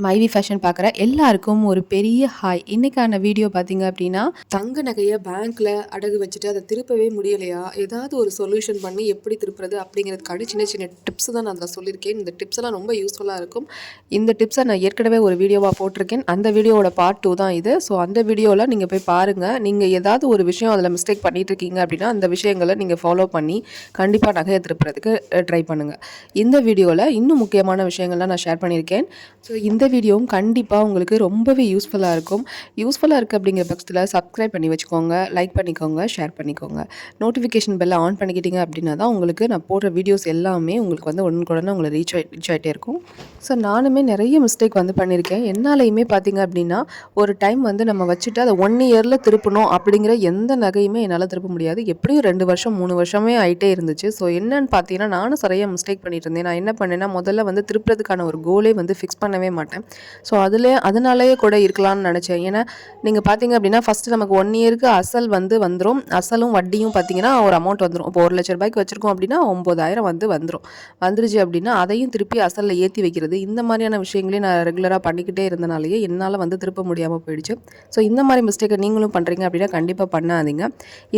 மைவி ஃபேஷன் பார்க்குற எல்லாருக்கும் ஒரு பெரிய ஹாய். இன்னைக்கான வீடியோ பார்த்தீங்க அப்படின்னா, தங்க நகையை பேங்க்ல அடகு வச்சுட்டு அதை திருப்பவே முடியலையா, ஏதாவது ஒரு சொல்யூஷன் பண்ணி எப்படி திருப்புறது அப்படிங்கிறதுக்கான சின்ன சின்ன டிப்ஸ் தான் நான் அதில் சொல்லியிருக்கேன். இந்த டிப்ஸ் எல்லாம் ரொம்ப யூஸ்ஃபுல்லாக இருக்கும். இந்த டிப்ஸை நான் ஏற்கனவே ஒரு வீடியோவாக போட்டிருக்கேன். அந்த வீடியோவோட பார்ட் 2 தான் இது. ஸோ அந்த வீடியோவில் நீங்கள் போய் பாருங்கள். நீங்கள் ஏதாவது ஒரு விஷயம் அதில் மிஸ்டேக் பண்ணிட்டு இருக்கீங்க அப்படின்னா அந்த விஷயங்களை நீங்கள் ஃபாலோ பண்ணி கண்டிப்பாக நகையை திருப்புறதுக்கு ட்ரை பண்ணுங்கள். இந்த வீடியோவில் இன்னும் முக்கியமான விஷயங்கள்லாம் நான் ஷேர் பண்ணியிருக்கேன். ஸோ இந்த வீடியோவும் கண்டிப்பாக உங்களுக்கு ரொம்பவே யூஸ்ஃபுல்லாக இருக்கும். யூஸ்ஃபுல்லாக இருக்குது அப்படிங்கிற பட்சத்தில் சப்ஸ்கிரைப் பண்ணி வச்சுக்கோங்க, லைக் பண்ணிக்கோங்க, ஷேர் பண்ணிக்கோங்க. நோட்டிஃபிகேஷன் பெல்லை ஆன் பண்ணிக்கிட்டீங்க அப்படின்னா தான் உங்களுக்கு நான் போடுற வீடியோஸ் எல்லாமே உங்களுக்கு வந்து உடனுக்குடனே உங்களை ரீச் ஆகிட்டே இருக்கும். ஸோ நானுமே நிறைய மிஸ்டேக் வந்து பண்ணியிருக்கேன். என்னாலையுமே பார்த்தீங்க அப்படின்னா ஒரு டைம் வந்து நம்ம வச்சுட்டு அதை 1 இயரில் திருப்பணும் அப்படிங்கிற எந்த நகையுமே என்னால் திருப்ப முடியாது. எப்படியும் 2 வருஷம் 3 வருஷமே ஆகிட்டே இருந்துச்சு. ஸோ என்னன்னு பார்த்தீங்கன்னா நானும் நிறைய மிஸ்டேக் பண்ணிட்டு இருந்தேன். நான் என்ன பண்ணேன்னா முதல்ல வந்து திருப்புறதுக்கான ஒரு கோலே வந்து ஃபிக்ஸ் பண்ணவே மாட்டேன். ஸோ அதனாலேயே கூட இருக்கலாம்னு நினச்சேன். ஏன்னா நீங்கள் பார்த்தீங்க அப்படின்னா ஃபஸ்ட்டு நமக்கு 1 இயருக்கு அசல் வந்து வந்துடும். அசலும் வட்டியும் பார்த்தீங்கன்னா ஒரு அமௌண்ட் வந்துடும். இப்போ 1 லட்ச ரூபாய்க்கு வச்சுருக்கோம் அப்படின்னா 9,000 வந்து வந்துருச்சு அப்படின்னா அதையும் திருப்பி அசலில் ஏற்றி வைக்கிறது, இந்த மாதிரியான விஷயங்களையும் நான் ரெகுலராக பண்ணிக்கிட்டே இருந்தனாலேயே என்னால் வந்து திருப்ப முடியாமல் போயிடுச்சு. ஸோ இந்த மாதிரி மிஸ்டேக்கை நீங்களும் பண்ணுறீங்க அப்படின்னா கண்டிப்பாக பண்ணாதீங்க.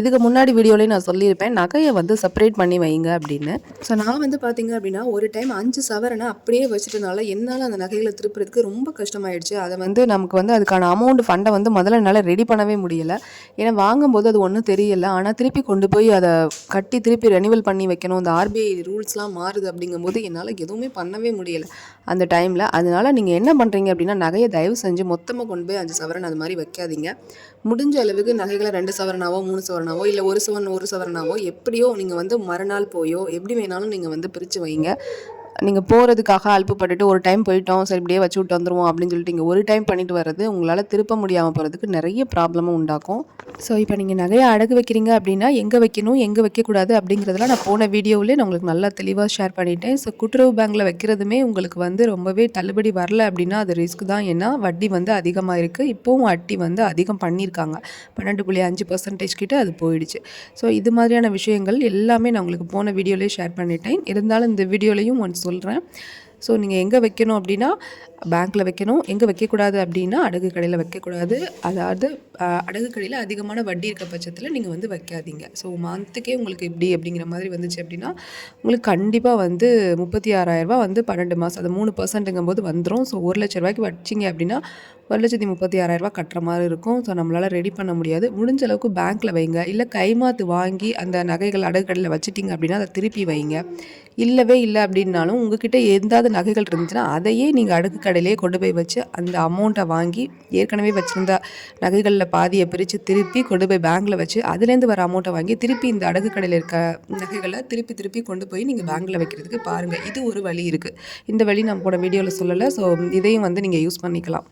இதுக்கு முன்னாடி வீடியோலேயும் நான் சொல்லியிருப்பேன், நகையை வந்து செப்பரேட் பண்ணி வைங்க அப்படின்னு. ஸோ நான் வந்து பார்த்தீங்க அப்படின்னா ஒரு டைம் 5 சவரனை அப்படியே வச்சுட்டனால என்னால் அந்த நகைகளை திருப்புறதுக்கு ரொம்ப கஷ்டமாயிடுச்சு. அதை வந்து நமக்கு வந்து அதுக்கான ஃபண்டை வந்து முதல்ல என்னால் ரெடி பண்ணவே முடியலை. ஏன்னா வாங்கும்போது அது ஒன்றும் தெரியலை. ஆனால் திருப்பி கொண்டு போய் அதை கட்டி திருப்பி ரெனிவல் பண்ணி வைக்கணும். இந்த ஆர்பிஐ ரூல்ஸ்லாம் மாறுது அப்படிங்கும்போது என்னால் எதுவுமே பண்ணவே முடியலை அந்த டைமில். அதனால் நீங்கள் என்ன பண்ணுறீங்க அப்படின்னா நகையை தயவு செஞ்சு மொத்தமாக கொண்டு போய் 5 சவரன் அது மாதிரி வைக்காதீங்க. முடிஞ்ச அளவுக்கு நகைகளை 2 சவரனாவோ 3 சவரனாவோ இல்லை ஒரு சவரனாவோ எப்படியோ நீங்கள் வந்து மறுநாள் போயோ எப்படி வேணாலும் நீங்கள் வந்து பிரித்து வைங்க. நீங்கள் போகிறதுக்காக அலுப்புப்பட்டுட்டு ஒரு டைம் போயிட்டோம், சரி இப்படியே வச்சு விட்டு வந்துடுவோம் அப்படின்னு சொல்லிட்டு நீங்கள் ஒரு டைம் பண்ணிட்டு வர்றது உங்களால் திருப்ப முடியாமல் போகிறதுக்கு நிறைய ப்ராப்ளமும் உண்டாக்கும். ஸோ இப்போ நீங்கள் நகையை அடகு வைக்கிறீங்க அப்படின்னா எங்கே வைக்கணும் எங்கே வைக்கக்கூடாது அப்படிங்கிறதுலாம் நான் போன வீடியோவிலே நான் உங்களுக்கு நல்லா தெளிவாக ஷேர் பண்ணிட்டேன். ஸோ கூட்டுறவு பேங்கில் வைக்கிறதுமே உங்களுக்கு வந்து ரொம்பவே தள்ளுபடி வரல அப்படின்னா அது ரிஸ்க் தான். ஏன்னா வட்டி வந்து அதிகமாக இருக்குது. இப்போவும் வட்டி வந்து அதிகம் பண்ணியிருக்காங்க. 12.5% கிட்ட அது போயிடுச்சு. ஸோ இது மாதிரியான விஷயங்கள் எல்லாமே நான் உங்களுக்கு போன வீடியோலேயே ஷேர் பண்ணிட்டேன். இருந்தாலும் இந்த வீடியோலையும் சொல்கிறேன். ஸோ நீங்கள் எங்கே வைக்கணும் அப்படின்னா பேங்க்கில் வைக்கணும், எங்கே வைக்கக்கூடாது அப்படின்னா அடகு கடையில் வைக்கக்கூடாது. அதாவது அடகு கடையில் அதிகமான வட்டி இருக்க பட்சத்தில் நீங்கள் வந்து வைக்காதீங்க. ஸோ மந்த்துக்கே உங்களுக்கு எப்படி அப்படிங்கிற மாதிரி வந்துச்சு அப்படின்னா உங்களுக்கு கண்டிப்பாக வந்து 36,000 வந்து 12 மாதம் அது 3%ங்கும் போது வந்துடும். ஸோ 1 லட்ச ரூபாய்க்கு வச்சிங்க அப்படின்னா 1,36,000 கட்டுற மாதிரி இருக்கும். ஸோ நம்மளால் ரெடி பண்ண முடியாது. முடிஞ்ச அளவுக்கு பேங்க்கில் வைங்க. இல்லை கைமாத்து வாங்கி அந்த நகைகள் அடகு கடையில் வச்சுட்டிங்க அப்படின்னா அதை திருப்பி வைங்க. இல்லை அப்படின்னாலும் உங்ககிட்ட எந்தாவது நகைகள் இருந்துச்சுன்னா அதையே நீங்கள் அடகு கடையிலே கொண்டு போய் வச்சு அந்த அமௌண்ட்டை வாங்கி ஏற்கனவே வச்சுருந்த நகைகளில் பாதியை பிரித்து திருப்பி கொண்டு போய் பேங்க்கில் வச்சு அதுலேருந்து வர அமௌண்ட்டை வாங்கி திருப்பி இந்த அடகு கடையில் இருக்க நகைகளை திருப்பி கொண்டு போய் நீங்கள் பேங்க்கில் வைக்கிறதுக்கு பாருங்கள். இது ஒரு வழி இருக்குது. இந்த வழி நான் போன வீடியோவில் சொல்லலை. ஸோ இதையும் வந்து நீங்கள் யூஸ் பண்ணிக்கலாம்.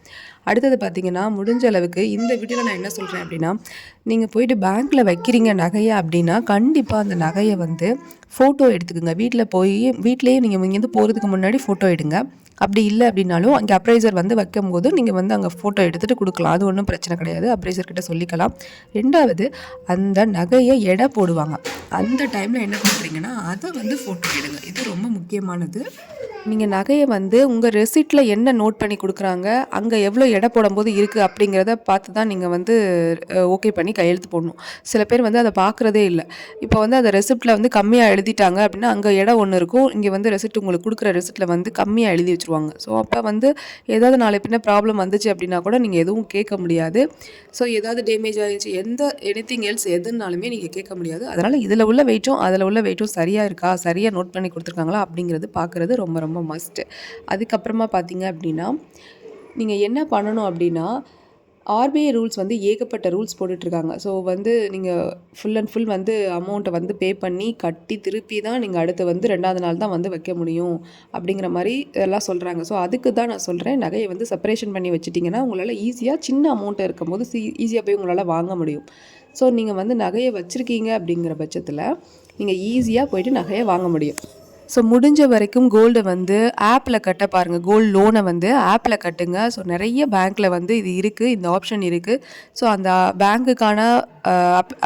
அடுத்தது பார்த்திங்கன்னா முடிஞ்ச அளவுக்கு இந்த வீடியோவில் நான் என்ன சொல்கிறேன் அப்படின்னா நீங்கள் போயிட்டு பேங்க்கில் வைக்கிறீங்க நகையை அப்படின்னா கண்டிப்பாக அந்த நகையை வந்து ஃபோட்டோ எடுத்துக்கோங்க. வீட்டிலேயே நீங்கள் இங்கேருந்து போகிறதுக்கு முன்னாடி ஃபோட்டோ எடுங்க. அப்படி இல்லை அப்படின்னாலும் அங்கே அப்ரைசர் வந்து வைக்கும்போது நீங்கள் வந்து அங்கே ஃபோட்டோ எடுத்துகிட்டு கொடுக்கலாம். அது ஒன்றும் பிரச்சனை கிடையாது. அப்ரைசர்கிட்ட சொல்லிக்கலாம். 2வது அந்த நகையை எடை போடுவாங்க. அந்த டைமில் என்ன பண்ணுறீங்கன்னா அதை வந்து ஃபோட்டோ எடுங்க. இது ரொம்ப முக்கியமானது. நீங்கள் நகையை வந்து உங்கள் ரெசிப்டில் என்ன நோட் பண்ணி கொடுக்குறாங்க, அங்கே எவ்வளோ எடை போடும்போது இருக்குது அப்படிங்கிறத பார்த்து தான் நீங்கள் வந்து ஓகே பண்ணி கையெழுத்து போடணும். சில பேர் வந்து அதை பார்க்குறதே இல்லை. இப்போ வந்து அந்த ரெசிப்டில் வந்து கம்மியாக எழுதிட்டாங்க அப்படின்னா அங்கே இடம் ஒன்று இருக்கும், இங்கே வந்து ரெசிப்ட் உங்களுக்கு கொடுக்குற ரெசிப்டில் வந்து கம்மியாக எழுதி வச்சுருவாங்க. ஸோ அப்போ வந்து ஏதாவது நாளை பின்ன ப்ராப்ளம் வந்துச்சு அப்படின்னா கூட நீங்கள் எதுவும் கேட்க முடியாது. ஸோ ஏதாவது டேமேஜ் ஆகிடுச்சு எனிதிங் எல்ஸ் எதுனாலுமே நீங்கள் கேட்க முடியாது. அதனால் இதில் உள்ள வெயிட்டும் அதில் உள்ள வெயிட்டும் சரியாக இருக்கா, சரியாக நோட் பண்ணி கொடுத்துருக்காங்களா அப்படிங்கிறது பார்க்குறது ரொம்ப ரொம்ப மஸ்ட்டு. அதுக்கப்புறமா பார்த்தீங்க அப்படின்னா நீங்கள் என்ன பண்ணணும் அப்படின்னா ஆர்பிஐ ரூல்ஸ் வந்து ஏகப்பட்ட ரூல்ஸ் போட்டுட்ருக்காங்க. ஸோ வந்து நீங்கள் ஃபுல் அண்ட் ஃபுல் வந்து அமௌண்ட்டை வந்து பே பண்ணி கட்டி திருப்பி தான் நீங்கள் அடுத்து வந்து 2வது நாள் தான் வந்து வைக்க முடியும் அப்படிங்கிற மாதிரி எல்லாம் சொல்கிறாங்க. ஸோ அதுக்கு தான் நான் சொல்கிறேன், நகையை வந்து செப்பரேஷன் பண்ணி வச்சுட்டிங்கன்னா உங்களால் ஈஸியாக சின்ன அமௌண்ட்டு இருக்கும்போது ஈஸியாக போய் உங்களால் வாங்க முடியும். ஸோ நீங்கள் வந்து நகையை வச்சுருக்கீங்க அப்படிங்கிற பட்சத்தில் நீங்கள் ஈஸியாக போய்ட்டு நகையை வாங்க முடியும். ஸோ முடிஞ்ச வரைக்கும் கோல்டை வந்து ஆப்பில் கட்ட பாருங்கள். கோல்டு லோனை வந்து ஆப்பில் கட்டுங்க. ஸோ நிறைய பேங்க்கில் வந்து இது இருக்குது, இந்த ஆப்ஷன் இருக்குது. ஸோ அந்த பேங்க்குக்கான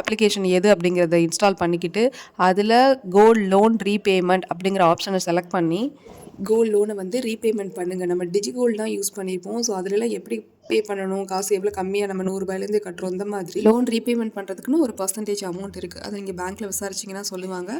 அப்ளிகேஷன் எது அப்படிங்கிறத இன்ஸ்டால் பண்ணிக்கிட்டு அதில் கோல்டு லோன் ரீபேமெண்ட் அப்படிங்கிற ஆப்ஷனை செலக்ட் பண்ணி கோல்டு லோனை வந்து ரீபேமெண்ட் பண்ணுங்கள். நம்ம டிஜிகோல்டு தான் யூஸ் பண்ணியிருப்போம். ஸோ அதிலலாம் எப்படி பே பண்ணணும், காசு எவ்வளோ கம்மியாக நம்ம ₹100 கட்டுறோம், இந்த மாதிரி லோன் ரீபேமெண்ட் பண்ணுறதுக்குன்னு ஒரு பர்சன்டேஜ் அமௌண்ட் இருக்குது. அதை நீங்கள் பேங்க்கில் விசாரிச்சிங்கன்னா சொல்லுவாங்க.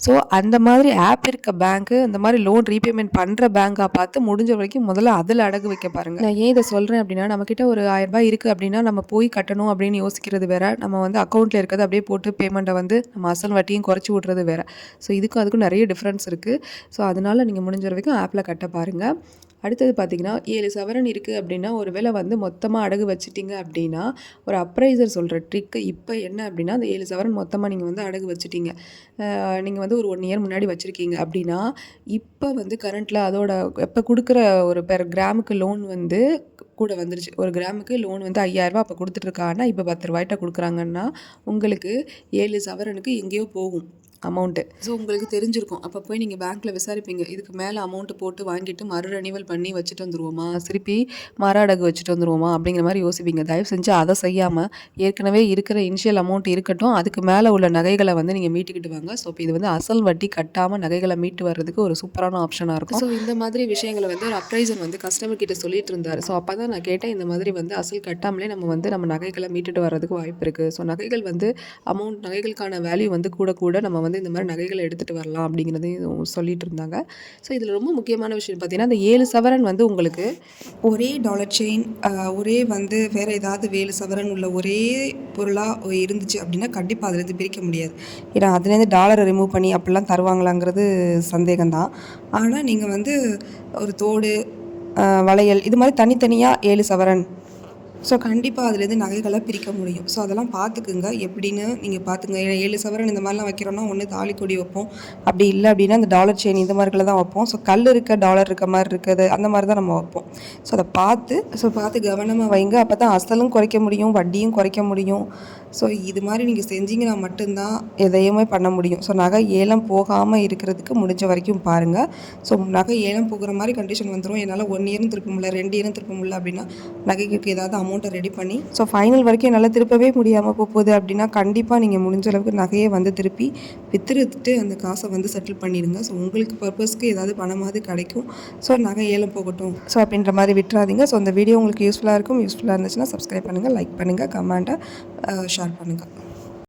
ஸோ அந்த மாதிரி ஆப் இருக்க பேங்க்கு, அந்த மாதிரி லோன் ரீபேமெண்ட் பண்ணுற பேங்காக பார்த்து முடிஞ்ச வரைக்கும் முதல்ல அதில் அடகு வைக்க பாருங்கள். நான் ஏன் இதை சொல்கிறேன் அப்படின்னா, நம்மக்கிட்ட ஒரு ₹1000 இருக்குது அப்படின்னா நம்ம போய் கட்டணும் அப்படின்னு யோசிக்கிறது வேற, நம்ம வந்து அக்கௌண்ட்டில் இருக்கிறது அப்படியே போட்டு பேமெண்ட்டை வந்து நம்ம அசல் வட்டியும் குறைச்சி விட்றது வேற. ஸோ இதுக்கும் அதுக்கும் நிறைய டிஃப்ரென்ஸ் இருக்குது. ஸோ அதனால் நீங்கள் முடிஞ்ச வரைக்கும் ஆப்பில் கட்ட பாருங்கள். அடுத்தது பார்த்திங்கன்னா 7 சவரன் இருக்குது அப்படின்னா, ஒரு வேளை வந்து மொத்தமாக அடகு வச்சிட்டிங்க அப்படின்னா, ஒரு அப்ரைசர் சொல்கிற ட்ரிக்கு இப்போ என்ன அப்படின்னா, அந்த 7 சவரன் மொத்தமாக நீங்கள் வந்து அடகு வச்சிட்டிங்க. நீங்கள் வந்து ஒரு 1 இயர் முன்னாடி வச்சுருக்கீங்க அப்படின்னா, இப்போ வந்து கரண்ட்டில் அதோட இப்போ கொடுக்குற ஒரு பெர் கிராமுக்கு லோன் வந்து கூட வந்துருச்சு. ஒரு கிராமுக்கு லோன் வந்து ₹5000 அப்போ கொடுத்துட்ருக்காங்கன்னா, இப்போ ₹10 கொடுக்குறாங்கன்னா, உங்களுக்கு 7 சவரனுக்கு எங்கேயோ போகும் அமௌண்ட்டு. ஸோ உங்களுக்கு தெரிஞ்சிருக்கும். அப்போ போய் நீங்கள் பேங்க்கில் விசாரிப்பீங்க, இதுக்கு மேலே அமௌண்ட்டு போட்டு வாங்கிட்டு மறு ரெனிவல் பண்ணி வச்சுட்டு வந்துருவோமா, திருப்பி மறு அடகு வச்சுட்டு வந்துருவோமா அப்படிங்கிற மாதிரி யோசிப்பீங்க. தயவு செஞ்சு அதை செய்யாமல் ஏற்கனவே இருக்கிற இனிஷியல் அமௌண்ட் இருக்கட்டும், அதுக்கு மேலே உள்ள நகைகளை வந்து நீங்கள் மீட்டுக்கிட்டு வாங்க. ஸோ இப்போ இது வந்து அசல் வட்டி கட்டாமல் நகைகளை மீட்டு வர்றதுக்கு ஒரு சூப்பரான ஆப்ஷனாக இருக்கும். ஸோ இந்த மாதிரி விஷயங்களை வந்து ஒரு அப்ரைசர் வந்து கஸ்டமர் கிட்ட சொல்லிட்டு இருந்தார். ஸோ அப்போ தான் நான் கேட்டேன், இந்த மாதிரி வந்து அசல் கட்டாமலே நம்ம நகைகளை மீட்டுட்டு வர்றதுக்கு வாய்ப்பு இருக்குது. ஸோ நகைகள் வந்து நகைகளுக்கான வேல்யூ வந்து கூட நம்ம வந்து இந்த மாதிரி நகைகளை எடுத்துகிட்டு வரலாம் அப்படிங்கிறதையும் சொல்லிட்டு இருந்தாங்க. ஸோ இதில் ரொம்ப முக்கியமான விஷயம் பார்த்தீங்கன்னா, அந்த 7 சவரன் வந்து உங்களுக்கு ஒரே டாலர் செயின், ஒரே வந்து வேறு ஏதாவது 7 சவரன் உள்ள ஒரே பொருளாக இருந்துச்சு அப்படின்னா கண்டிப்பாக அதுலேருந்து பிரிக்க முடியாது. ஏன்னா அதுலேருந்து டாலரை ரிமூவ் பண்ணி அப்படிலாம் தருவாங்களாங்கிறது சந்தேகம்தான். ஆனால் நீங்கள் வந்து ஒரு தோடு, வளையல் இது மாதிரி தனித்தனியாக 7 சவரன், ஸோ கண்டிப்பாக அதுலேருந்து நகைகளை பிரிக்க முடியும். ஸோ அதெல்லாம் பார்த்துக்குங்க, எப்படின்னு நீங்கள் பார்த்துங்க. 7 சவரன் இந்த மாதிரிலாம் வைக்கிறோன்னா ஒன்று தாலி கொடி வைப்போம், அப்படி இல்லை அப்படின்னா அந்த டாலர் செயின் இந்த மாதிரிகளை தான் வைப்போம். ஸோ கல் இருக்க டாலர் இருக்க மாதிரி இருக்குது, அந்த மாதிரி தான் நம்ம வைப்போம். ஸோ அதை பார்த்து கவனமாக வைங்க. அப்போ தான் அசலும் குறைக்க முடியும், வட்டியும் குறைக்க முடியும். ஸோ இது மாதிரி நீங்கள் செஞ்சீங்கன்னா மட்டும்தான் எதையுமே பண்ண முடியும். ஸோ நகை ஏலம் போகாமல் இருக்கிறதுக்கு முடிஞ்ச வரைக்கும் பாருங்கள். ஸோ நகை ஏலம் போகிற மாதிரி கண்டிஷன் வந்துடும், என்னால் 1 இயரும் திருப்ப முடியல, 2 இயரும் திருப்ப முடியல அப்படின்னா நகைக்கு ஏதாவது அமௌண்ட்டை ரெடி பண்ணி ஸோ ஃபைனல் வரைக்கும் என்னால் திருப்பவே முடியாமல் போகுது அப்படின்னா கண்டிப்பாக நீங்கள் முடிஞ்ச அளவுக்கு நகையை வந்து திருப்பி விற்றுட்டு அந்த காசை வந்து செட்டில் பண்ணிடுங்க. ஸோ உங்களுக்கு பர்பஸ்க்கு ஏதாவது பணமாவது கிடைக்கும். ஸோ நகை ஏலம் போகட்டும் ஸோ அப்படின்ற மாதிரி விட்டுறாதீங்க. ஸோ அந்த வீடியோ உங்களுக்கு யூஸ்ஃபுல்லாக இருந்துச்சுன்னா சப்ஸ்கிரைப் பண்ணுங்கள், லைக் பண்ணுங்கள், கமெண்ட்டை ஷேர் பண்ணுங்கள்.